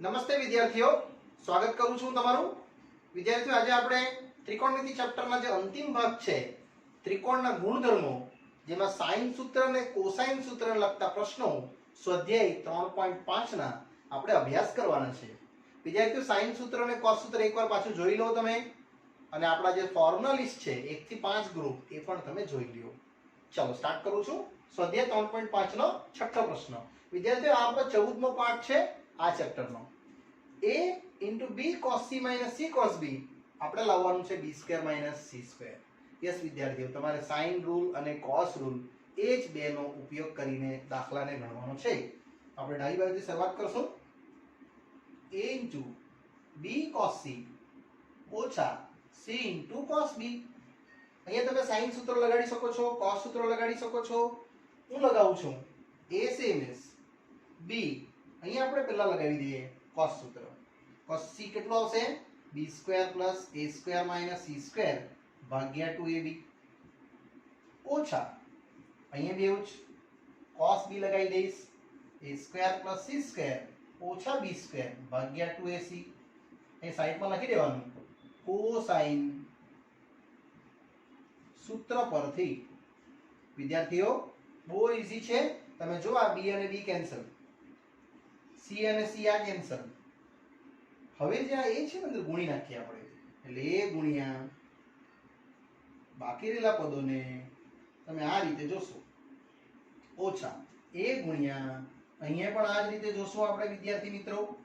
નમસ્તે વિદ્યાર્થીઓ, સ્વાગત કરું છું તમારું. વિદ્યાર્થીઓ, આજે આપણે ત્રિકોણમિતિ ચેપ્ટરના જે અંતિમ ભાગ છે, ત્રિકોણના ગુણધર્મો, જેમાં સાઇન સૂત્ર અને કોસાઇન સૂત્રને લગતા પ્રશ્નો સ્વાધ્યાય 3.5 ના આપણે અભ્યાસ કરવાના છે. વિદ્યાર્થીઓ, સાઇન સૂત્ર અને કોસ સૂત્ર એકવાર પાછું જોઈ લો તમે, અને આપણા જે ફોર્મ્યુલા લિસ્ટ છે 1 થી 5 ગ્રુપ એ પણ તમે જોઈ લ્યો. ચલો સ્ટાર્ટ કરું છું. સ્વાધ્યાય 3.5 નો છઠ્ઠો પ્રશ્ન. વિદ્યાર્થીઓ, આ આપણો 14મો પાઠ છે આ ચેપ્ટરનો. a into b cos c minus c cos b આપણે લાવવાનું છે b² - c². યસ વિદ્યાર્થીઓ, તમારે સાઇન રૂલ અને કોસ રૂલ એ જ બેનો ઉપયોગ કરીને દાખલાને ગણવાનો છે. આપણે ડાબી બાજુથી શરૂઆત કરશું. a into b cos c ઓછા c into cos b. અહીંયા તમે સાઇન સૂત્ર લગાડી શકો છો, કોસ સૂત્ર લગાડી શકો છો. હું લગાવું છું a સેમ એસ b. અહીંયા આપણે પહેલા લગાવી દઈએ cos સૂત્ર. cos c કેટલો આવશે? b² + a² - c² ભાગ્યા 2ab ઓછા અહીંયા બી એવું જ cos b લગાવી દઈશ a² + c² ઓછા b² ભાગ્યા 2ac. અહીં સાઈડમાં લખી દેવાનું કોસાઇન સૂત્ર પરથી. વિદ્યાર્થીઓ, બહુ ઈઝી છે. તમે જો આ b અને b કેન્સલ, c અને c આ કેન્સલ. હવે જે આ a છે ને અંદર ગુણી નાખીએ આપણે, એટલે a ગુણ્યા બાકી રહેલા પદોને તમે આ રીતે જોશો ઓછા a ગુણ્યા અહીંયા પણ આ જ રીતે જોશો આપણે વિદ્યાર્થી મિત્રો.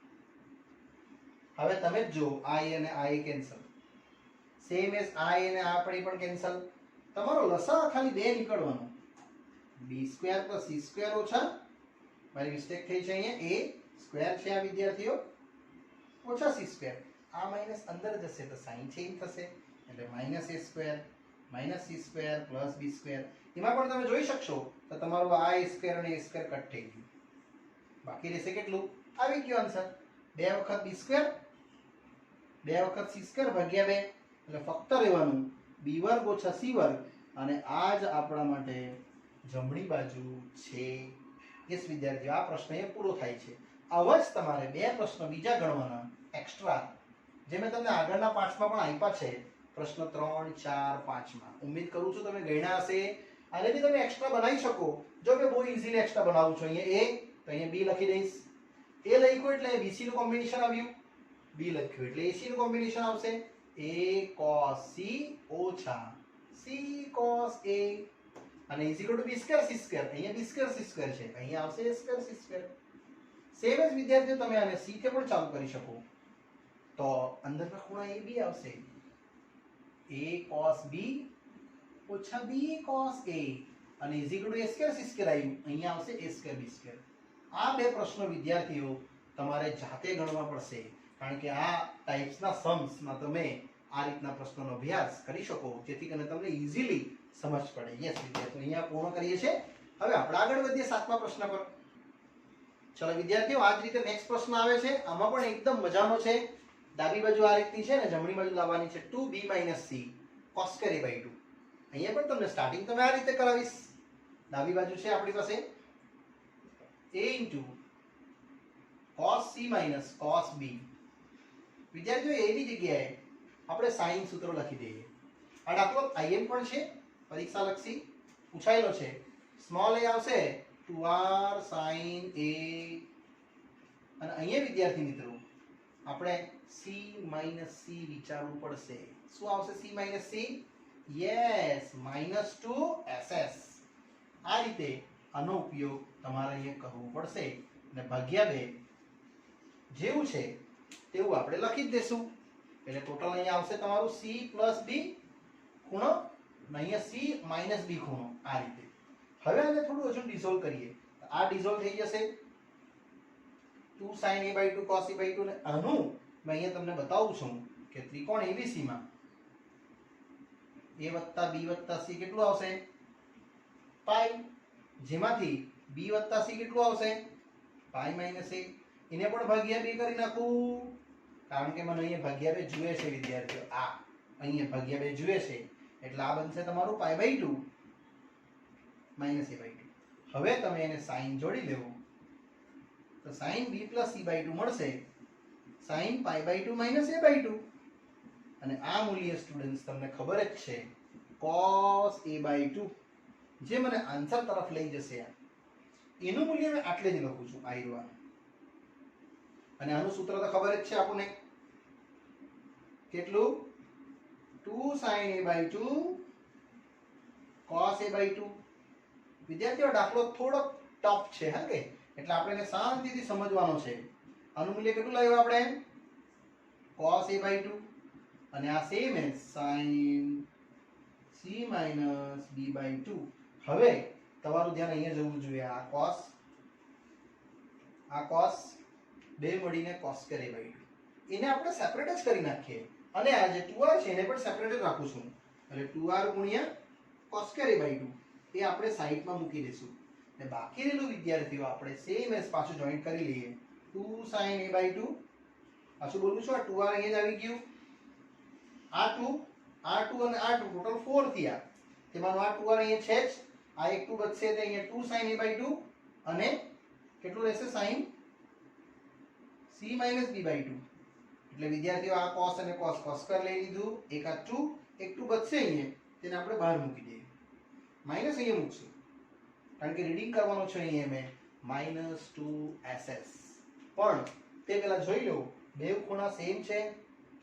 હવે તમે જ જો આ a અને આ a કેન્સલ, સેમ એસ આ a અને આ પણ કેન્સલ. તમારો લસા ખાલી બે નીકળવાનો, b² + c² ઓછા, મારી મિસ્ટેક થઈ છે અહીંયા, a² છે આ વિદ્યાર્થીઓ, ઓછા c². આ માઈનસ અંદર જશે તો સાઈન ચેન્જ થશે, એટલે -a² - c² + b². એમાં પણ તમે જોઈ શકશો તો તમારું આ a² અને a² કટ થઈ ગયું. બાકી રહેશે કેટલું? આવી ગયો આન્સર. 2 વખત b², 2 વખત c² ભાગ્યા 2, એટલે ફક્ત રહેવાનું b² - c². અને આ જ આપણા માટે જમણી બાજુ છે. યસ વિદ્યાર્થીઓ, આ પ્રશ્ન એ પૂરો થાય છે. આવા જ તમારે બે પ્રશ્ન બીજા ગણવાના એક્સ્ટ્રા, જે મેં તમને આગળના પાઠમાં પણ આપ્યા છે, પ્રશ્ન 3, 4, 5માં. ઉમ્મીદ કરું છું તમે ગણ્યા હશે. આને બી તમે એક્સ્ટ્રા બનાવી શકો. જો મેં બહુ ઇઝીલી એક્સ્ટ્રા બનાવું છું. અહીંયા a તો અહીંયા b લખી દઈશ. a લખ્યું એટલે bc નું કોમ્બિનેશન આવ્યું, b લખ્યું એટલે ac નું કોમ્બિનેશન આવશે. a cos c ઓછા c cos a અને b² c². અહીંયા b² c² છે, અહીંયા આવશે a² c². સેમ જ વિદ્યાર્થીઓ, તમે આને c થી પણ ચાલુ કરી શકો. તો અંદરના ખૂણા ab આવશે, a cos b ઓછા b cos a અને a² c² આવ્યું, અહીંયા આવશે a² b². આ બે પ્રશ્નો વિદ્યાર્થીઓ તમારે જાતે ગણવા પડશે, કારણ કે આ ટાઈપ્સના સમ્સમાં તમે આ રીતના પ્રશ્નોનો અભ્યાસ કરી શકો, જેથી કરીને તમને ઈઝીલી સમજ પડે. યસ વિદ્યાર્થીઓ, અહીંયા પૂર્ણ કરીએ છીએ. હવે આપણે આગળ વધીએ 7મા પ્રશ્ન પર. ચલો વિદ્યાર્થીઓ, આ જ રીતે નેક્સ્ટ પ્રશ્ન આવે છે. આમાં પણ એકદમ મજાનો છે. ડાબી બાજુ આ રીતની છે ને જમણી બાજુ લાવવાની છે 2b - c cos²a/2. અહીંયા પણ તમને સ્ટાર્ટિંગ તમે આ રીતે કરાવીશ. ડાબી બાજુ છે આપણી પાસે a * cos c - cos b. વિદ્યાર્થીઓ, a ની જગ્યાએ આપણે સાઇન સૂત્ર લખી દઈએ. આ દાખલો im પણ છે, પરીક્ષા લક્ષી પૂછાયેલો છે. સ્મોલ a આવશે 2r sin a, અને અહીંયા વિદ્યાર્થી મિત્રો આપણે c - c વિચારવું પડશે. શું આવશે c - c? Yes, -2ss. આ રીતે આનો ઉપયોગ તમારે અહીંયા કરવો પડશે, અને ભાગ્યા 2 જેવું છે તેવું આપણે લખી જ દેશું. એટલે ટોટલ અહીંયા આવશે તમારું c + b ખૂણો, અને અહીંયા c - b ખૂણો. આ રીતે હવે આને થોડું હજુ ડિસોલ્વ કરીએ. આ ડિસોલ્વ થઈ જશે 2 sin a/2 cos a/2. ને આનું મેં અહીંયા તમને બતાવું છું કે ત્રિકોણ ABC માં a + b + c કેટલું આવશે? π. જેમાંથી b + c કેટલું આવશે? π - a. એને પણ ભાગ્યા 2 કરી નાખું, કારણ કે મને અહીંયા ભાગ્યા 2 જુએ છે વિદ્યાર્થીઓ. આ અહીંયા ભાગ્યા 2 જુએ છે, એટલે આ બનશે તમારું π/2 - a/2. હવે તમે એને સાઈન જોડી લેવો તો sin b + c/2 મળશે, sin π/2 માઇનસ a/2 અને આ મૂલ્ય સ્ટુડન્ટ્સ તમને ખબર જ છે cos a/2 જે મને આન્સર તરફ લઈ જશે એનું મૂલ્ય મેં આટલે જ લખું છું આ રહ્યું અને આનું સૂત્ર તો ખબર જ છે આપણને કેટલું 2 sin a/2 cos a/2 વિદ્યાર્થીઓ દાખલો થોડો ટફ છે હા કે એટલે આપણે એને શાંતિથી સમજવાનો છે આનું મૂલ્ય કેટલું લાવ્યું આપણે cos a/2 અને આ same as sin c minus b/2 હવે તમારું ધ્યાન અહીંયા જવું જોઈએ આ cos બે મળીને cos square a/2 એને આપણે સેપરેટ જ કરી નાખીએ અને આ જે 2r છે એને પણ સેપરેટ જ રાખું છું એટલે 2r ગુણ્યા cos square a/2 એ આપણે સાઈડમાં મૂકી દઈશું અને બાકી રહેલું વિદ્યાર્થીઓ આપણે સેમ એઝ પાછું જોઈન્ટ કરી લઈએ 2 sin a/2 પાછું બોલું છું આ 2r અહીંયા જ આવી ગયું આ 2 અને આ 2 ટોટલ 4 થયા તેમાંનો આ 2r અહીંયા છે જ આ એક 2 બચશે તો અહીંયા 2 sin a/2 અને કેટલું રહેશે sin c minus b/2 એટલે વિદ્યાર્થીઓ આ cos અને cos કર લઈ લીધું એક આ 2 એક 2 બચશે અહીંયા તેને આપણે બહાર મૂકી દઈએ માઈનસ અહીંયા મૂકશું કારણ કે રીડિંગ કરવાનું છે અહીંયા મેં -2ss પણ તે પહેલા જોઈ લો બે ખૂણા સેમ છે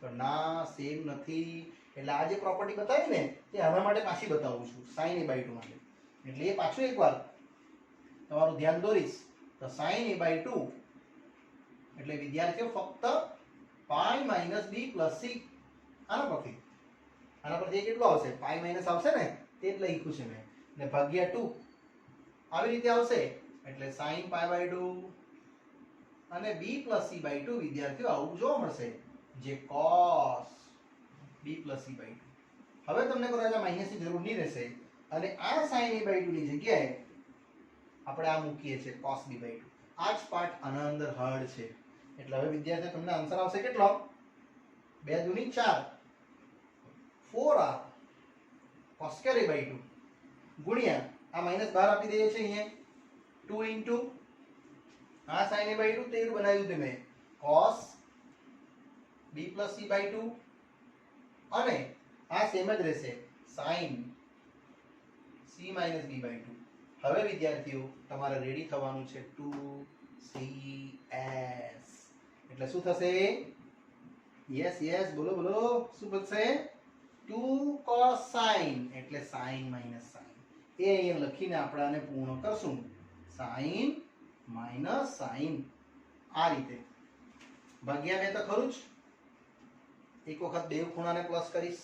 તો ના સેમ નથી એટલે આ જે પ્રોપર્ટી બતાવી ને તે આના માટે પાછી બતાવું છું sin a/2 માટે એટલે એ પાછું એકવાર તમારું ધ્યાન દોરીશ તો sin a/2 એટલે વિદ્યાર્થીઓ ફક્ત π - b + c આના પરથી કેટલું આવશે π માઈનસ આવશે ને તે જ લખ્યું છે મેં ને ભાગ્યા 2 આવી રીતે આવશે એટલે sin π/2 અને b + c/2 વિદ્યાર્થીઓ આવું જોવા મળશે જે cos b + c/2 હવે તમને કદાચ આ માઈનસની જરૂર નહીં રહેશે અને આ sin a/2 ની જગ્યાએ આપણે આ મૂકીએ છીએ cos b/2 આ જ પાર્ટ આના અંદર હર્ડ છે એટલે હવે વિદ્યાર્થીઓ તમને આન્સર આવશે કેટલો 2 દુની 4 4r cos square a/2 ગુણ્યા આ માઈનસ બહાર આપી દઈએ છીએ અહીંયા 2 into આ sin a/2 તે બનાવ્યું તમે cos b + c/2 અને આ સેમ જ રહેશે sin c minus b/2 હવે વિદ્યાર્થીઓ તમારે રેડી થવાનું છે 2cs એટલે શું થશે યસ બોલો શું બનશે 2 cos sin એટલે sin minus sin એ અહીંયા લખીને આપણે આને પૂર્ણ કરશું sin minus sin આ રીતે ભાગ્યા બે તો ખરું જ એક વખત બે ખૂણાને પ્લસ કરીશ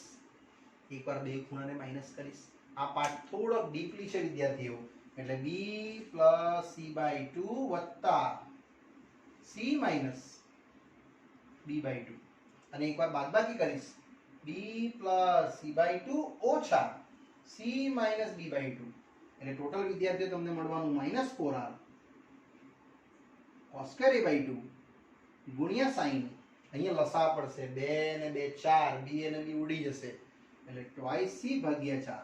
એકવાર બે ખૂણાને માઈનસ કરીશ આ પાર્ટ થોડો ડીપલી છે વિદ્યાર્થીઓ એટલે b + c/2 વત્તા c minus b/2 અને એકવાર બાદબાકી કરીશ b + c/2 ઓછા c minus b/2 એટલે ટોટલ વિદ્યાર્થીઓ તમને મળવાનું -4r cos square a/2 ગુણ્યા sin અહીંયા લસા પડશે 2 ને 2 4 b અને b ઉડી જશે એટલે twice c ભાગ્યા 4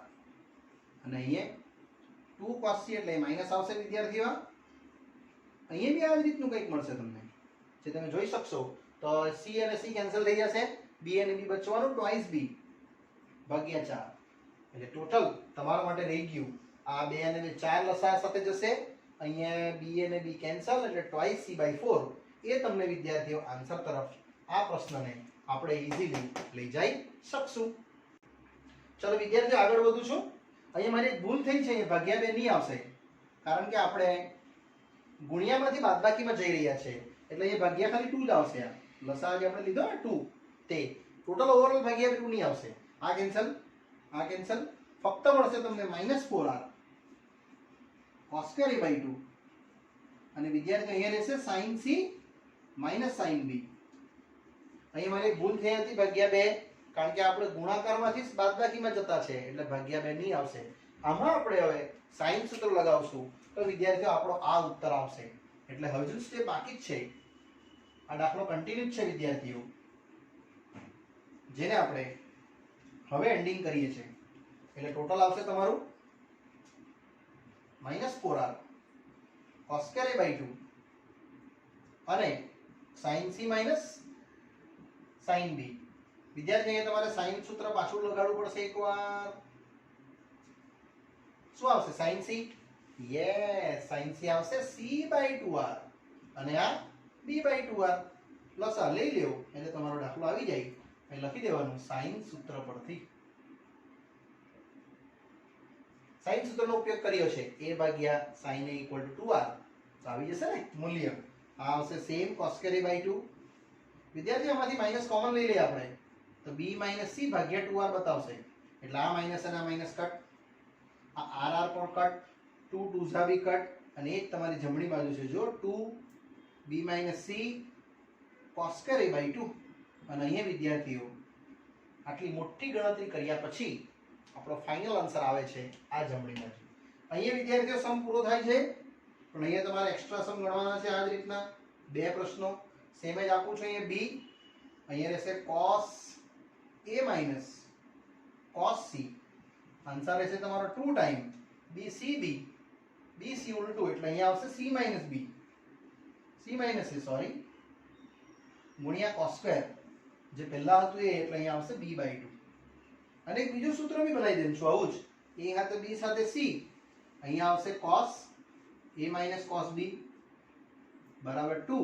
અને અહીંયા 2 cos c એટલે માઈનસ આવશે વિદ્યાર્થીઓ અહીંયા બી આ જ રીતનું કંઈક મળશે તમને જે તમે જોઈ શકશો તો c અને c કેન્સલ થઈ જશે b અને b બચવાનું twice b ભાગ્યા 4 એટલે ટોટલ તમારા માટે રહી ગયું આ 2 અને 2 4 લસા સાથે જશે અહીંયા b અને b કેન્સલ એટલે twice c/4 એ તમને વિદ્યાર્થીઓ આન્સર તરફ આ પ્રશ્નને આપણે ઈઝીલી લઈ જઈ શકશું ચલો વિદ્યાર્થીઓ આગળ વધું છું અહીંયા મારી એક ભૂલ થઈ છે અહીંયા ભાગ્યા 2 નહીં આવશે કારણ કે આપણે ગુણ્યામાંથી બાદબાકીમાં જઈ રહ્યા છે એટલે એ ભાગ્યા ખાલી 2 જ આવશે આ લસા જે આપણે લીધો ને 2 તે ટોટલ ઓવરઓલ ભાગ્યા 2 નહીં આવશે આ કેન્સલ ફક્ત મળશે તમને -4r cos square a/2 અને વિદ્યાર્થીઓ અહીંયા રહેશે sin c minus sin b અહીં મારી ભૂલ થઈ હતી ભાગ્યા 2 કારણ કે આપણે ગુણાકારમાંથી જ બાદબાકીમાં જતા છે એટલે ભાગ્યા 2 નહીં આવશે આમાં આપણે હવે sin સૂત્ર લગાવશું તો વિદ્યાર્થીઓ આપણો આ ઉત્તર આવશે એટલે હજુ જે બાકી જ છે આ દાખલો કન્ટિન્યુ છે વિદ્યાર્થીઓ જેને આપણે હવે એન્ડિંગ કરીએ છીએ એટલે ટોટલ આવશે તમારું -4r cos square a/2 અને sin c minus sin b. વિદ્યાર્થી અહીંયા તમારે sin સૂત્ર પાછું લગાડવું પડશે એકવાર. શું આવશે? sin c. Yes, sin c આવશે c/2r અને આ b/2r. લસા લઈ લ્યો એટલે તમારો દાખલો આવી જાય. અહીં લખી દેવાનું sin સૂત્ર પરથી. sin સૂત્રનો ઉપયોગ કર્યો છે a ભાગ્યા sin a = 2r. તો આવી જશે ને મૂલ્ય. આ આવશે સેમ cos a/2. વિદ્યાર્થી આમાંથી માઈનસ કોમન લઈ લઈએ આપણે તો b - c ભાગ્યા 2r બતાવશે. એટલે આ માઈનસ અને આ માઈનસ કટ, આ r પણ કટ, 2 2 ઝા બી કટ અને એક તમારી જમણી બાજુ છે જો 2b - c cos a/2. અને અહીંયા વિદ્યાર્થીઓ આટલી મોટી ગણતરી કર્યા પછી આપણો ફાઇનલ આન્સર આવે છે આ જમણી બાજુ. અહીંયા વિદ્યાર્થીઓ સમ પૂરો થાય છે પણ અહીંયા તમારે એક્સ્ટ્રા સમ ગણવાના છે. આ જ રીતના બે પ્રશ્નો સેમ જ આપું છું. અહીંયા b, અહીંયા રહેશે cos a - cos c. Answer રહેશે તમારો 2 ટાઈમ bcb, bc ઉલટું એટલે અહીંયા આવશે c - b, c - a sorry ગુણ્યા cos સ્ક્વેર જે પહેલા હતું એ એટલે અહીંયા આવશે b/2. અને એક બીજું સૂત્ર બી બનાવી દઉં છું આવું જ. a સાથે b સાથે c, અહીંયા આવશે cos a - cos b બરાબર 2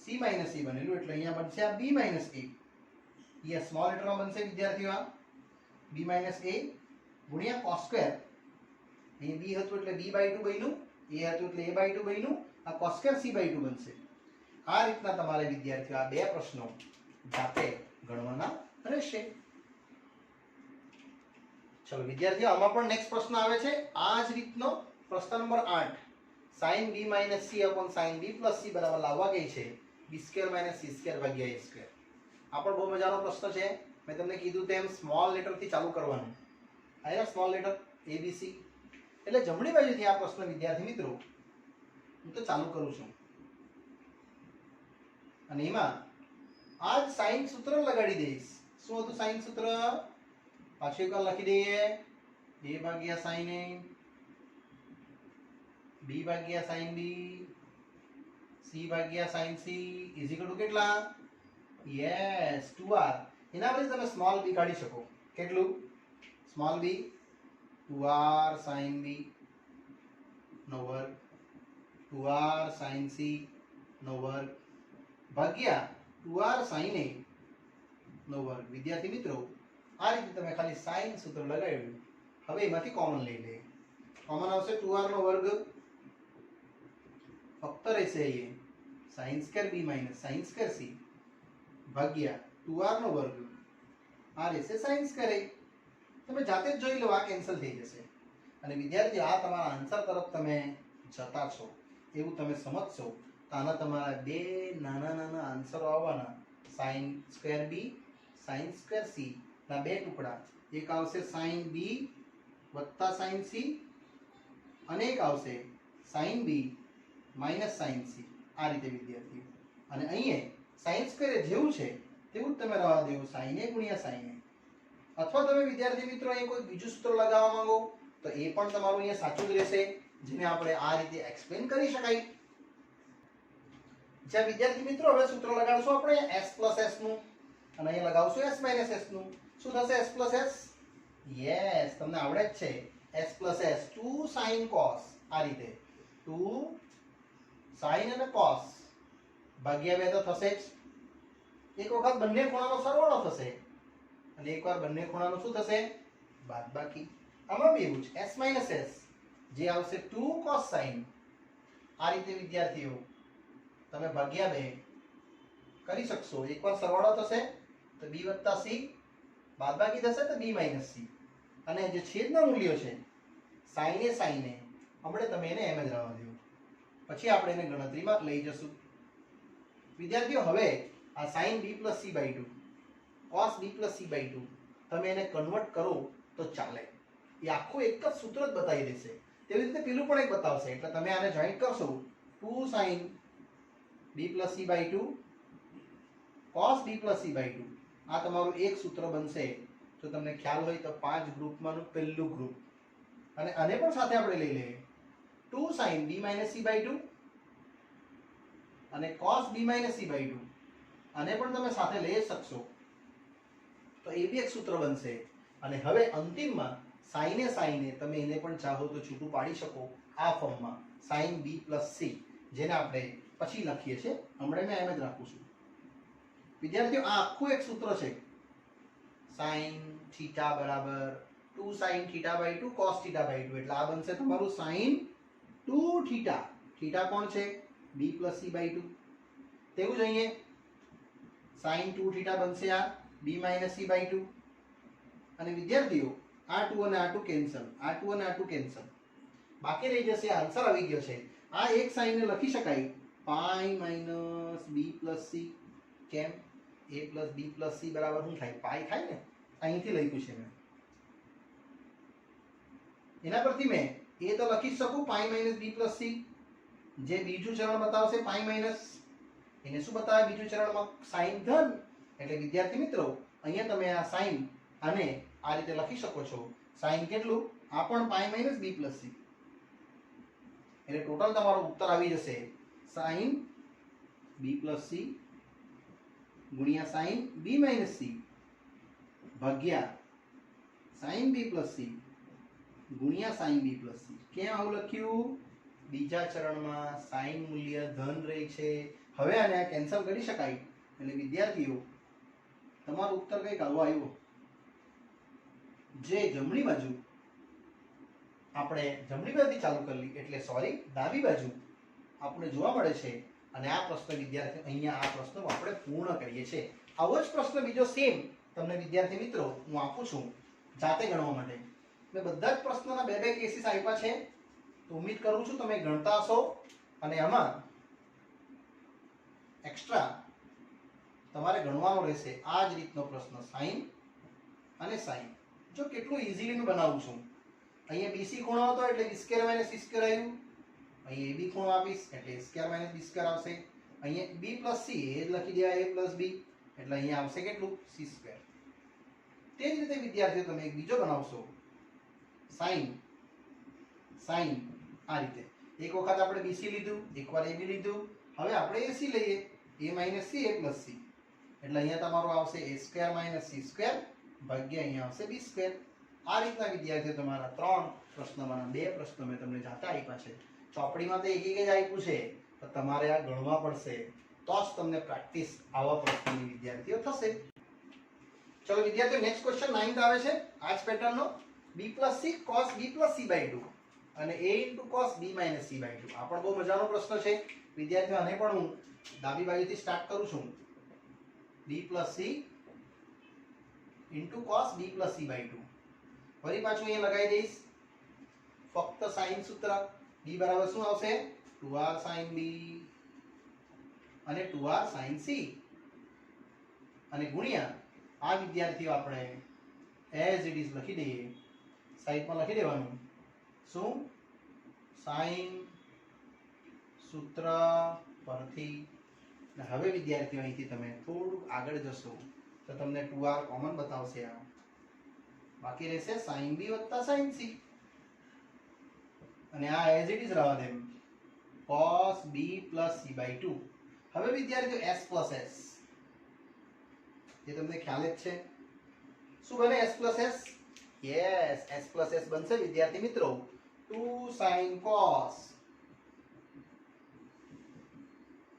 c - a બનેલું એટલે અહીંયા બનશે આ b - a. યસ, સ્મોલ લેટરમાં બનશે વિદ્યાર્થીઓ આ b - a ગુણ્યા cos સ્ક્વેર. અહીં b હતું એટલે b/2 બન્યું, a હતું એટલે a/2 બન્યું, આ cos સ્ક્વેર c/2 બનશે. આ રીતના તમારે વિદ્યાર્થીઓ આ બે પ્રશ્નો જાતે ગણવાના રહેશે. ચલો વિદ્યાર્થીઓ આમાં પણ નેક્સ્ટ પ્રશ્ન આવે છે આ જ રીતનો. પ્રશ્ન number 8 sin b - c sin b + c બરાબર લાવવા ગઈ છે b² - c² ભાગ્યા a². આ પણ બહુ મજાનો પ્રશ્ન છે. મેં તમને કીધું તેમ સ્મોલ લેટર થી ચાલુ કરવાનું. આયા small letter a b c એટલે જમણી બાજુથી આ પ્રશ્ન વિદ્યાર્થી મિત્રો હું તો ચાલુ કરું છું. અને એમાં આ જ sin સૂત્ર લગાડી દઈશ. શું હતું sin સૂત્ર? પાછું એકવાર લખી દઈએ. a ભાગ્યા sin a, b ભાગ્યા sin b, c ભાગ્યા sin c = કેટલા? Yes 2r. એના પછી તમે સ્મોલ b કાઢી શકો. કેટલું? Small b 2r sin b નો વર્ગ 2r sin c નો વર્ગ ભાગ્યા 2r sin a નો વર્ગ. વિદ્યાર્થી મિત્રો આ રીતે તમે ખાલી sin સૂત્ર લગાવ્યું. હવે એમાંથી કોમન લઈ લે. કોમન આવશે 2r નો વર્ગ ફક્ત રહેશે અહીં sin² b - sin² c ભાગ્યા 2r નો વર્ગ આ રહેશે sin² a. તમે જાતે જ જોઈ લો આ કેન્સલ થઈ જશે. અને વિદ્યાર્થીઓ આ તમારા આન્સર તરફ તમે જતા છો એવું તમે સમજશો તો આના તમારા બે નાના નાના આન્સરો આવવાના. sin² b sin² c ના બે ટુકડા. એક આવશે sin b + sin c અને એક આવશે sin b - sin c. આ રીતે વિદ્યાર્થીઓ. અને અહીંયા sin² જેવું છે તેવું જ તમે રહેવા દેવું sin a × sin a. અથવા તમે વિદ્યાર્થી મિત્રો અહીં કોઈ બીજું સૂત્ર લગાવવા માંગો તો એ પણ તમારું અહીંયા સાચું જ રહેશે જેને આપણે આ રીતે એક્સપ્લેન કરી શકાય. જ્યાં વિદ્યાર્થી મિત્રો હવે સૂત્ર લગાડશું આપણે s + s નું અને અહીં લગાવશું s - s નું. શું થશે s + s? યસ, તમને આવડે જ છે. s + s 2 sin cos. આ રીતે 2 sin અને cos ભાગ્યા 2 તો થશે જ. એક વખત બંને ખૂણાનો સરવાળો થશે અને એકવાર બંને ખૂણાનો શું થશે? બાદબાકી. આમાં બી એવું જ s - s જે આવશે 2 cos sin. આ રીતે વિદ્યાર્થીઓ તમે ભાગ્યા 2 કરી શકશો. એકવાર સરવાળો થશે તો b + c, બાદબાકી થશે તો b - c. અને જે છેદના મૂલ્યો છે sin a હમણે તમે એને એમ જ રહેવા દો. પછી આપણે એને ગણતરીમાં લઈ જશું. વિદ્યાર્થીઓ હવે આ sin b + c/2 cos b + c/2 તમે એને કન્વર્ટ કરો તો ચાલે. એ આખું એક જ સૂત્ર જ બતાવી દેશે. તેવી રીતે પેલું પણ એક બતાવશે. એટલે તમે આને જોઈન્ટ કરશો 2 sin b + c/2 cos b + c/2. આ તમારું એક સૂત્ર બનશે. જો તમને ખ્યાલ હોય તો 5 ગ્રુપમાંનું પહેલું ગ્રુપ. અને આને પણ સાથે આપણે લઈ લઈએ 2 sin b - c/2 અને cos b - c/2 આને પણ તમે સાથે લઈ શકશો તો એ બી એક સૂત્ર બનશે. અને હવે અંતિમમાં સાઈને તમે એને પણ ચાહો તો છૂટું પાડી શકો આ ફોર્મમાં sin b + c, જેને આપણે પછી લખીએ છીએ. હમણાં મેં એમ જ રાખું છું. વિદ્યાર્થીઓ, આ આખું એક સૂત્ર છે. sin θ બરાબર 2 sin θ/2 cos θ/2, એટલે આ બનશે તમારું sin 2θ. θ કોણ છે? b + c/2. તેવું જ અહીંયા sin 2θ બનશે આ b - c/2. અને વિદ્યાર્થીઓ, આ 2 અને આ 2 કેન્સલ, આ 2 અને આ 2 કેન્સલ, બાકી રહી જશે આન્સર આવી ગયો છે. આ એક સાઈન ને લખી શકાય π - b + c. કેમ? a + b + c બરાબર શું થાય? પાઈ થાય ને. અહીંથી લખ્યું છે મેં. એના પરથી મેં a તો લખી શકું π - b + c, જે બીજું ચરણ બતાવશે π-, એને શું બતાવે બીજું ચરણમાં? સાઈન ધન. એટલે વિદ્યાર્થી મિત્રો, અહીંયા તમે આ સાઈન અને આ રીતે લખી શકો છો. સાઈન કેટલું? આ પણ π - b + c. એટલે ટોટલ તમારો ઉત્તર આવી જશે sin b + c ગુણ્યા sin b - c ભાગ્યા sin b + c ગુણ્યા sin b + c. કેમ આવું લખ્યું? બીજા ચરણમાં સાઈન મૂલ્ય ધન રહે છે. હવે આને કેન્સલ કરી શકાય. એટલે વિદ્યાર્થીઓ, તમારો ઉત્તર કંઈક આવો આવ્યો. જે જમણી બાજુ આપણે જમણી બાજુથી ચાલુ કરી, એટલે સોરી ડાબી બાજુ આપણે જોવા મળે છે. અને આ પ્રશ્ન વિદ્યાર્થી અહીંયા આ પ્રશ્ન આપણે પૂર્ણ કરીએ છીએ. આવો જ પ્રશ્ન બીજો સેમ તમને વિદ્યાર્થી મિત્રો હું આપું છું જાતે ગણવા માટે. મેં બધા જ પ્રશ્નોના બે કેસીસ આપ્યા છે, તો ઉમ્મીદ કરું છું તમે ગણતા હશો. અને આમાં એક્સ્ટ્રા તમારે ગણવાનો રહેશે આ જ રીતનો પ્રશ્ન સાઈન અને સાઈન. જો કેટલું ઇઝીલી હું બનાવું છું. અહીંયા BC ખૂણો હતો એટલે b² - c² આવ્યું. અહીંયા AB ખૂણો આપીશ એટલે a² - b² આવશે. અહીંયા b + c એ જ લખી દેવાય, a + b, એટલે અહીંયા આવશે કેટલું? c². તે જ રીતે વિદ્યાર્થીઓ તમે એક બીજો બનાવશો સાઈન આ રીતે. એક વખત આપણે BC લીધું, એકવાર AB લીધું, હવે આપણે AC લઈએ, a - c a + c, એટલે અહીંયા તમારું આવશે a² - c² ભાગ્યા અહીંયા આવશે b². આ રીતના વિદ્યાર્થીઓ તમારા 3 પ્રશ્નોમાં 2 પ્રશ્નો મેં તમને જાતે આપ્યા છે. ચોપડીમાં તો એક જ આપ્યું છે, તો તમારે આ ગણવા પડશે, તો જ તમને પ્રેક્ટિસ આવા પ્રશ્નોની વિદ્યાર્થીઓ થશે. ચલો વિદ્યાર્થીઓ, નેક્સ્ટ ક્વેશ્ચન 9th આવે છે આ જ પેટર્નનો. b + c cos b + c/2 અને a * cos b - c/2. આ પણ બહુ મજાનો પ્રશ્ન છે વિદ્યાર્થીઓ. આને પણ હું ડાબી બાજુથી સ્ટાર્ટ કરું છું. b + c * cos b + c/2. ફરી પાછું અહીંયા લગાવી દઈશ ફક્ત સાઈન સૂત્ર. b બરાબર શું આવશે? 2r sin b અને 2r sin c, અને ગુણ્યા આ વિદ્યાર્થીઓ આપણે એઝ ઇટ ઇઝ લખી દઈએ. સાઈડમાં લખી દેવાનું શું? સાઈન સૂત્ર પરથી. હવે વિદ્યાર્થીઓ અહીંથી તમે થોડું આગળ જશો તો તમને 2r કોમન બતાવશે. આ બાકી રહેશે sin b + sin c, અને આ એઝ ઇટ ઇઝ રહેવા દે cos b + c/2. હવે વિદ્યાર્થીઓ s + s, જે તમને ખ્યાલ જ છે. શું બને s + s? Yes, s + s બનશે વિદ્યાર્થી મિત્રો 2 sin cos.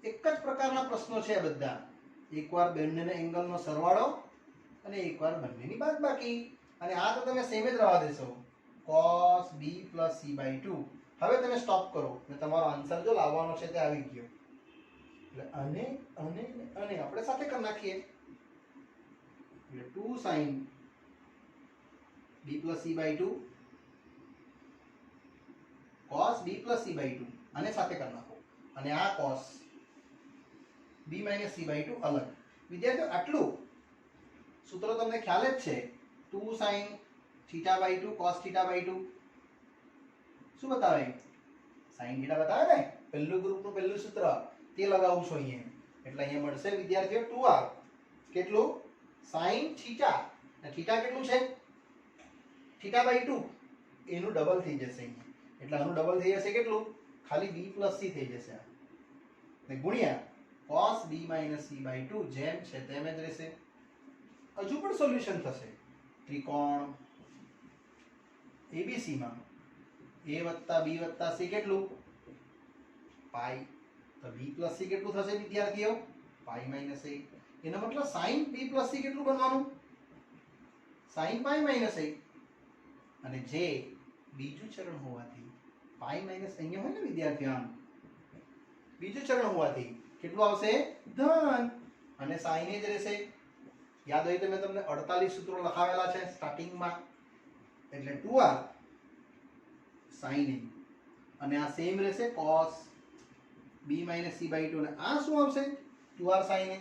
એક જ પ્રકારના પ્રશ્નો છે બધા. એકવાર બંનેના એંગલનો સરવાળો અને એકવાર બંનેની બાદબાકી. અને આ તો તમે સેમ જ રહેવા દેશો cos b + c/2. હવે તમે સ્ટોપ કરો અને તમારો આન્સર જો લાવવાનો છે તે આવી ગયો. એટલે અને આપણે સાથે કરી નાખીએ. એટલે 2 sin b + c/2 cos b + c/2 અને સાથે કરી નાખો. અને આ cos b - c/2 અલગ. વિદ્યાર્થીઓ, આટલું સૂત્ર તમને ખ્યાલ જ છે. 2 sin θ/2 cos θ/2 શું બતાવે? sin θ બતાવે ને. પહેલું ગ્રુપનું પહેલું સૂત્ર તે લગાવું છું અહીંયા. એટલે અહીંયા મળશે વિદ્યાર્થીઓ 2r કેટલું? sin θ. અને θ કેટલું છે? θ/2 એનું ડબલ થઈ જશે અહીંયા. એટલે આનું ડબલ થઈ જશે કેટલું? ખાલી b + c થઈ જશે. અને ગુણ્યા cos b - c/2 જેમ છે તેમ જ રહેશે. હજુ પણ સોલ્યુશન થશે. ત્રિકોણ ABC માં a + b + c કેટલું પાઈ, તો b + c કેટલું થશે વિદ્યાર્થીઓ પાઈ - a. એનો મતલબ sin b + c કેટલું બનવાનું sin પાઈ - a. અને જે બીજું ચરણ હોવાથી પાઈ માઈનસ અહીંયા હોય ને વિદ્યાર્થીઓ આમ બીજું ચરણ હોવાથી કેટલું આવશે ધન અને sin જ રહેશે. યાદ હોય તો મેં તમને 48 સૂત્રો લખાવેલા છે સ્ટાર્ટિંગમાં, એટલે 2r sin a અને આ સેમ રહેશે cos b - c/2 અને આ શું આવશે 2r sin a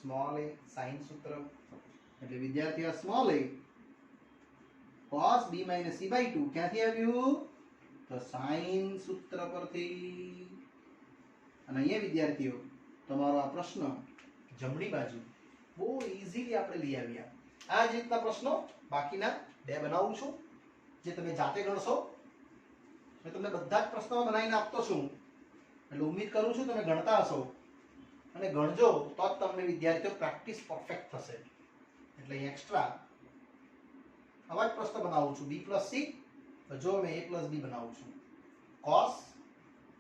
small a sin સૂત્ર, એટલે વિદ્યાર્થીઓ small a cos b - c/2 ક્યાંથી આવ્યું તો sin સૂત્ર પરથી. અને અહીંયા વિદ્યાર્થીઓ તમારો આ પ્રશ્ન જમણી બાજુ બહુ ઈઝીલી આપણે લઈ આવ્યા. આ જ રીતના પ્રશ્નો બાકીના બે બનાવું છું જે તમે જાતે ગણશો. મેં તમને બધા જ પ્રશ્નો બનાવીને આપતો છું, એટલે ઉમ્મીદ કરું છું તમે ગણતા હશો અને ગણજો તો જ તમને વિદ્યાર્થીઓ પ્રેક્ટિસ પરફેક્ટ થશે. એટલે એક્સ્ટ્રા આવા જ પ્રશ્ન બનાવું છું b + c. તો જો મેં a + b બનાવું છું cos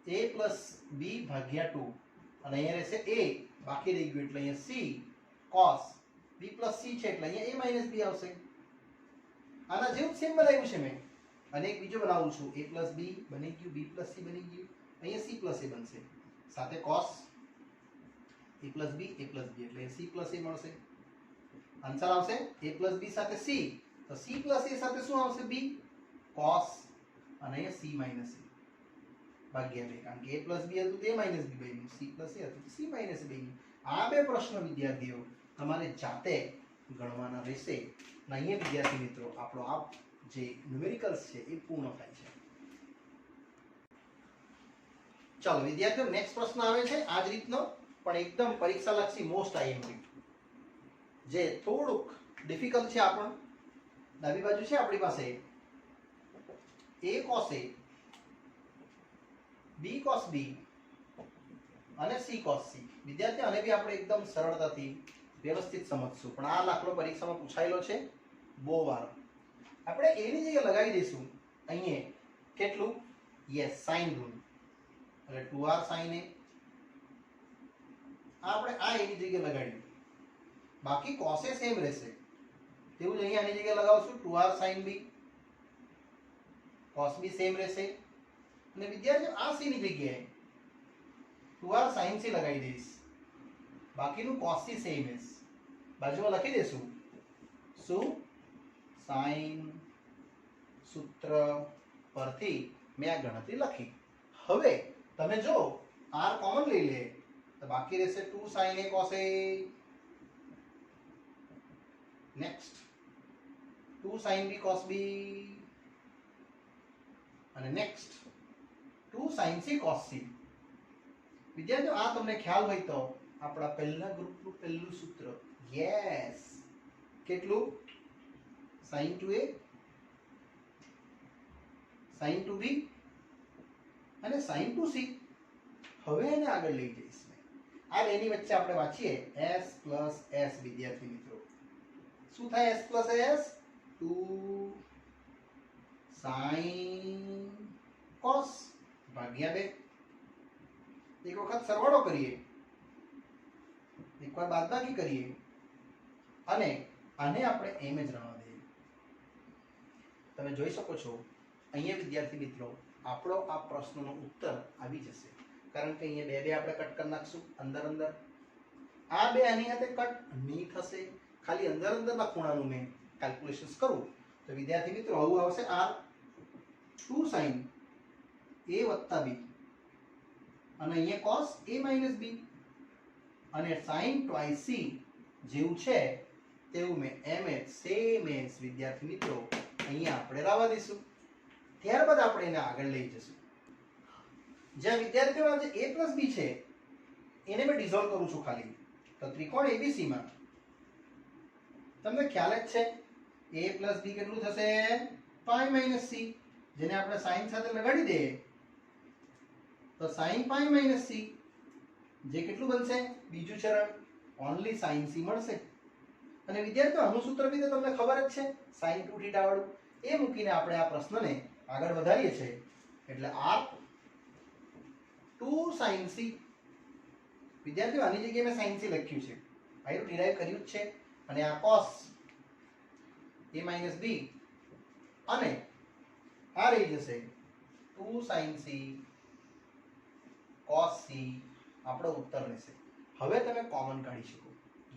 a + b / 2 અને અહીંયા રહેશે a બાકી રહી ગયું એટલે અહીંયા c cos b + c છે એટલે અહીંયા a - b આવશે. આના જેવું સેમ બનાવ્યું છે મેં. અને એક બીજો બનાવું છું a + b બની ગયું, b + c બની ગયું, અહીંયા c + a બનશે સાથે cos a + b એટલે c + a મળશે. આન્સર આવશે a + b સાથે c, તો c + a સાથે શું આવશે b cos અને અહીંયા c - a ભાગ્યા 2, કારણ કે a + b હતું તો a - b બન્યું, c + a હતું તો c - a બન્યું. આ બે પ્રશ્ન વિદ્યાર્થીઓ તમારે જાતે ગણવાના રહેશે. અને અહીંયા વિદ્યાર્થી મિત્રો આપણો આ જે ન્યુમેરિકલ્સ છે એ પૂર્ણ થાય છે. ચાલો વિદ્યાર્થીઓ નેક્સ્ટ પ્રશ્ન આવે છે આ જ રીતનો, પણ એકદમ પરીક્ષાલક્ષી મોસ્ટ આઈએમપી, જે થોડુંક ડિફિકલ્ટ છે. આપણને ડાબી બાજુ છે આપણી પાસે a cos a b cos b અને c cos c. વિદ્યાર્થીઓ આને બી આપણે એકદમ સરળતાથી વ્યવસ્થિત સમજશું, પણ આ દાખલો પરીક્ષામાં પૂછાયેલો છે બહુ વાર. આપણે એની જગ્યાએ લગાવી દઈશું અહીંયા કેટલું યસ sin ઋણ, એટલે 2r sin a. આપણે આ એની જગ્યાએ લગાડ્યું, બાકી cos a સેમ રહેશે તેવું જ અહીંયા આની જગ્યાએ લગાવશું 2r sin b, cos b same રહેશે. અને વિદ્યાર્થીઓ આ c ની જગ્યાએ 2r sin c લગાવી દઈશ, બાકીનું cos c સેમ છે. બાજુમાં લખી દેશું શું sin સૂત્ર પરથી મેં આ ગણતરી લખી. હવે તમે જો r કોમન લઈ લે તો બાકી રહેશે 2 sin a cos a. Next 2 sin b cos b અને next 2 sin c cos c. વિદ્યાર્થીઓ આ તમને ખ્યાલ હોય તો આપણા પહેલા ગ્રુપનું પહેલું સૂત્ર યસ કેટલું sin 2a sin 2b અને sin 2c. હવે એને આગળ લઈ જઈશ મેં. આ બેની વચ્ચે આપણે વાંચીએ s + s. વિદ્યાર્થી મિત્રો શું થાય s + s 2 sin cos ભાગ્યા 2. એક વખત સરવાળો કરીએ, એકવાર બાદબાકી કરીએ અને આને આપણે એમ જ રહેવા દઈએ. તમે જોઈ શકો છો અહીંયા વિદ્યાર્થી મિત્રો આપણો આ પ્રશ્નનો ઉત્તર આવી જશે, કારણ કે અહીંયા બે આપણે કટ કરી નાખશું અંદર અંદર. આ બે આની સાથે કટ નહીં થશે, ખાલી અંદર અંદરના ખૂણાનું મેં કેલ્ક્યુલેશન્સ કરું તો વિદ્યાર્થી મિત્રો આવું આવશે r 2 sin a + b અને અહીંયા cos a - b અને sin twice c જેવું છે તેવું મેં એમ સેમ એસ વિદ્યાર્થી મિત્રો અહીંયા આપણે રાવા દઈશું. ત્યારબાદ આપણે એને આગળ લઈ જઈશું. જ્યાં વિદ્યાર્થીઓ આ જે a + b છે એને મેં ડિઝોલ્વ કરું છું ખાલી. તો ત્રિકોણ ABC માં તમને ખ્યાલ જ છે a + b કેટલું થશે પાઈ - c, જેને આપણે sin સાથે લગાડી દઈએ તો sin પાઈ - c જે કેટલું બનશે બીજું ચરણ ઓન્લી sin c મળશે અને વિદ્યાર્થીઓ આનું સૂત્ર બી તો તમને ખબર જ છે sin 2θ વાળું એ મૂકીને આપણે આ પ્રશ્નને આગળ વધારીએ છીએ એટલે r 2 sin c વિદ્યાર્થીઓ આની જગ્યાએ મેં sin c લખ્યું છે આયુ ડિરાઈવ કર્યું જ છે અને આ cos a - b અને આ રહી જશે 2 sin c cos c આપણો ઉત્તર રહેશે હવે તમે કોમન કાઢી શકો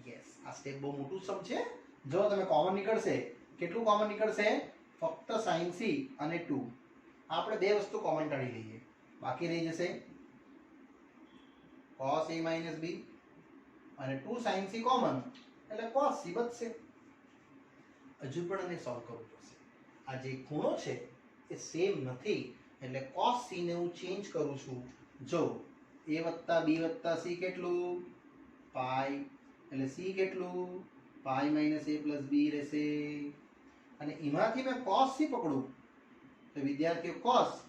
યસ આ સ્ટેપ બહુ મોટું સમ છે જો તમે કોમન નીકળશે કેટલું કોમન નીકળશે ફક્ત sin c અને 2 આપણે બે વસ્તુ કોમન કાઢી લઈએ બાકી રહી જશે cos a - b અને 2 sin c કોમન એટલે cos c બચશે હજુ પણ એને સોલ્વ કરવું પડશે આ જે ખૂણો છે એ સેમ નથી એટલે cos c ને હું ચેન્જ કરું છું જો a + b + c કેટલું પાઈ એટલે c કેટલું પાઈ - a + b રહેશે અને એમાંથી મેં cos c પકડું તો વિદ્યાર્થીઓ cos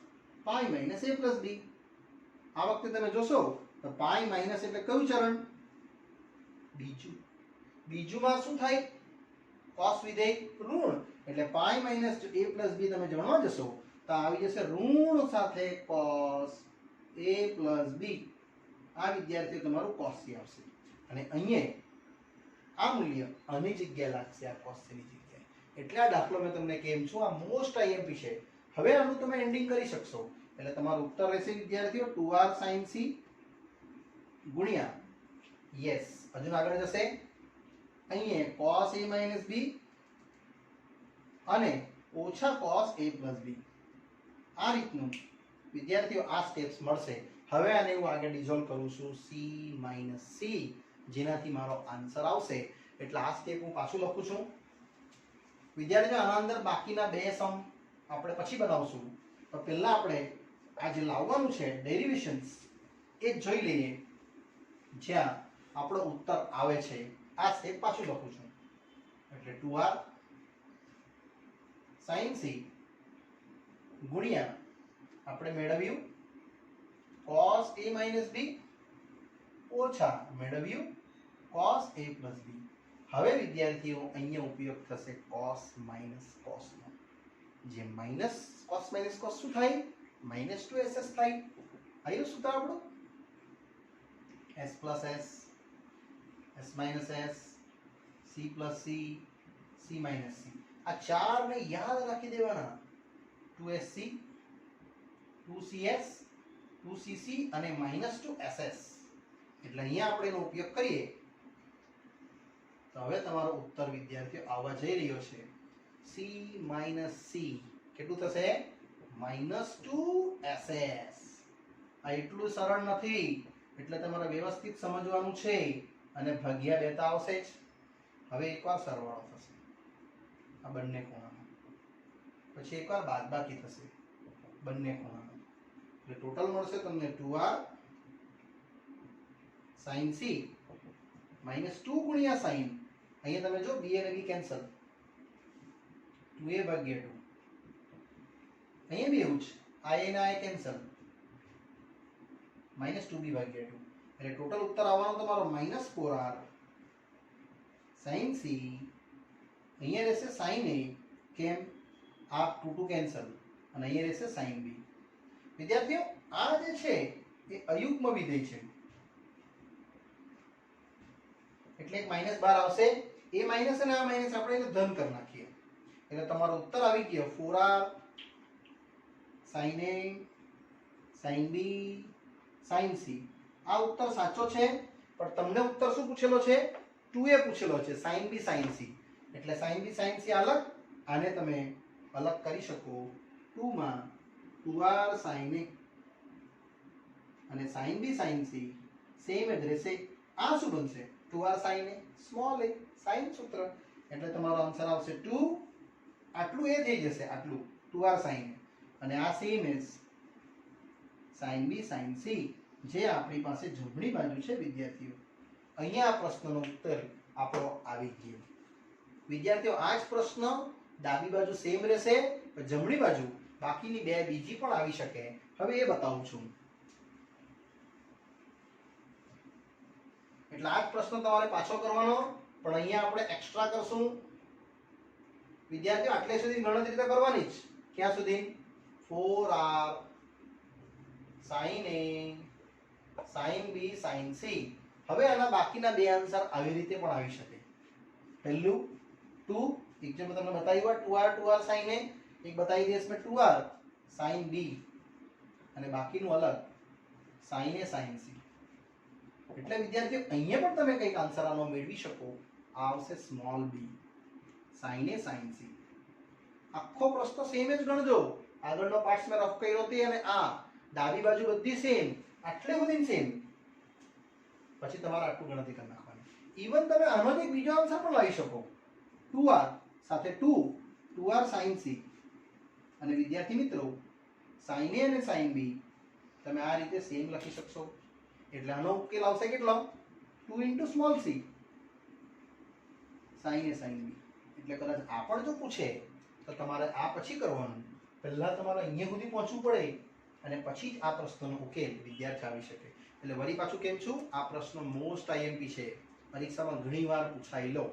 પાઈ - a + b આ વખતે તમે જોશો તો પાઈ માઈનસ એટલે કયું ચરણ બીજું બીજુમાં શું થાય cos વિધેય ઋણ એટલે પાઈ - a + b તમે જાણવા જશો તો આવી જશે ઋણ સાથે cos a + b આ વિદ્યાર્થીઓ તમારું cos c આવશે અને અહીંયા આ મૂલ્ય આની જગ્યાએ લાગશે આ cos c ની જગ્યાએ એટલે આ દાખલો મેં તમને કેમ છું આ મોસ્ટ આઈએમપી છે હવે આનું તમે એન્ડિંગ કરી શકશો એટલે તમારું ઉત્તર રહેશે વિદ્યાર્થીઓ 2r sin c ગુણ્યા યસ હજુ આગળ જશે અહીંયા cos a - b અને ઓછા cos a + b આ રીતનું વિદ્યાર્થીઓ આ સ્ટેપ્સ મળશે હવે આને હું આગળ ડિઝોલ્વ કરું છું c - c જેનાથી મારો આન્સર આવશે એટલે આ સ્ટેપ હું પાછું લખું છું વિદ્યાર્થીઓ આના અંદર બાકીના બે સમ આપણે પછી બનાવશું તો પહેલા આપણે આ જે લાવવાનું છે ડેરિવેશન્સ એ જોઈ લઈએ જ્યાં આપણો ઉત્તર આવે છે આ સ્ટેપ પાછું લખું છું એટલે 2r sin c ગુણ્યા આપણે મેળવ્યું cos a - b ઓછા મેળવ્યું cos a + b હવે વિદ્યાર્થીઓ અહીંયા ઉપયોગ થશે cos - cos નો જે માઈનસ cos - cos શું થાય -2ss થાય આયું સૂત્ર આપણું s + s s - s c + c c - c આ ચાર ને યાદ રાખી દેવાના 2sc 2cs 2cc અને -2ss એટલે અહીંયા આપણે એનો ઉપયોગ કરીએ તો હવે તમારો ઉત્તર વિદ્યાર્થીઓ આવવા જઈ રહ્યો છે c - c કેટલું થશે -2ss આ એટલું સરળ નથી એટલે તમારે વ્યવસ્થિત સમજવાનું છે અને ભાગ્યા બેતા આવશે જ હવે એકવાર સરવાળો થશે આ બંને ખૂણાનો પછી એકવાર બાદબાકી થશે બંને ખૂણાનો એટલે ટોટલ મળશે તમને 2r sin c -2 ગુણ્યા sin અહીંયા તમે જો b અને b કેન્સલ 2a / 2 અહીંયા બી એવું જ i અને i કેન્સલ -2b / 2 એટલે ટોટલ ઉત્તર આવવાનો તમારો -4r sin c અહીંયા રહેશે sin a કેમ આ 2 2 કેન્સલ અને અહીંયા રહેશે sin b વિદ્યાર્થીઓ આ જે છે એ અયુગ્મ વિધેય છે એટલે એક -12 આવશે એ માઈનસ અને આ માઈનસ આપણે એને ધન કરી નાખીએ એટલે તમારો ઉત્તર આવી ગયો 4r sin a sin b sin c આ ઉત્તર સાચો છે પણ તમને ઉત્તર શું પૂછેલો છે 2a પૂછેલો છે sin b sin c એટલે sin b sin c અલગ આને તમે અલગ કરી શકો 2 માં 2r sin a અને sin b sin c same જ રહેશે આ શું બનશે 2r sin a small a sin સૂત્ર એટલે તમારો આન્સર આવશે 2 આટલું એ થઈ જશે આટલું 2r sin a અને આ same is sin b sin c જે આપણી પાસે જમણી બાજુ છે વિદ્યાર્થીઓ અહીંયા આ પ્રશ્નનો ઉત્તર આપણો આવી ગયો વિદ્યાર્થીઓ આ જ પ્રશ્ન ડાબી બાજુ સેમ રહેશે પણ જમણી બાજુ બાકીની બે બીજી પણ આવી શકે હવે એ બતાવું છું એટલે આ જ પ્રશ્ન તમારે પાછો કરવાનો, પણ અહીંયા આપણે એક્સ્ટ્રા કરશું. વિદ્યાર્થીઓ આટલે સુધી ગણતરી તો કરવાની જ. ક્યાં સુધી? 4r sin a sin b sin c. હવે આના બાકીના બે આન્સર આવી રીતે પણ આવી શકે. પહેલું 2, એક જે મેં તમને બતાવ્યું 2r sin a, એક બતાવી દઈશ મેં 2r sin b, અને બાકીનું અલગ sin a sin c. એટલે વિદ્યાર્થીઓ અહીંયા પણ તમે કંઈક આન્સર આનો મેળવી શકો. આ આવશે small b sin a sin c. આખો પ્રશ્ન સેમ જ ગણજો. આગળનો પાર્ટ મેં રફ કર્યો તે, અને આ ડાબી બાજુ બધી સેમ, આટલે બધી સેમ. પછી તમારે આટલું ગણતરી કરી નાખવાની. ઈવન તમે આનો એક બીજો આન્સર પણ લાવી શકો. 2r સાથે 2r sin c, અને વિદ્યાર્થી મિત્રો sin a અને sin b તમે આ રીતે સેમ લખી શકશો. એટલે આનો ઉકેલ આવશે કેટલો? 2 small c sin a sin b. એટલે કદાચ આ પણ જો પૂછે તો તમારે આ પછી કરવાનું. પહેલા તમારે અહીંયા સુધી પહોંચવું પડે, અને પછી જ આ પ્રશ્નનો ઉકેલ વિદ્યાર્થી આવી શકે. એટલે વળી પાછું કેમ છું, આ પ્રશ્ન મોસ્ટ આઈએમપી છે, પરીક્ષામાં ઘણીવાર પૂછાયેલો.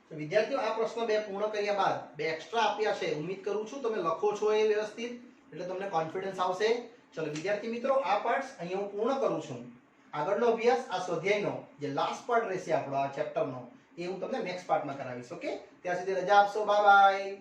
તો વિદ્યાર્થીઓ આ પ્રશ્ન બે પૂર્ણ કર્યા બાદ બે એક્સ્ટ્રા આપ્યા છે. ઉમ્મીદ કરું છું તમે લખો છો એ વ્યવસ્થિત, એટલે તમને કોન્ફિડન્સ આવશે. ચલો વિદ્યાર્થી મિત્રો, આ પાર્ટ્સ અહીંયા હું પૂર્ણ કરું છું. આગળનો અભ્યાસ આ સ્વાધ્યાયનો જે લાસ્ટ પાર્ટ રહેશે આપણો આ ચેપ્ટરનો, એ હું તમને નેક્સ્ટ પાર્ટમાં કરાવીશ. ઓકે, ત્યાં સુધી રજા આપશો. Bye bye.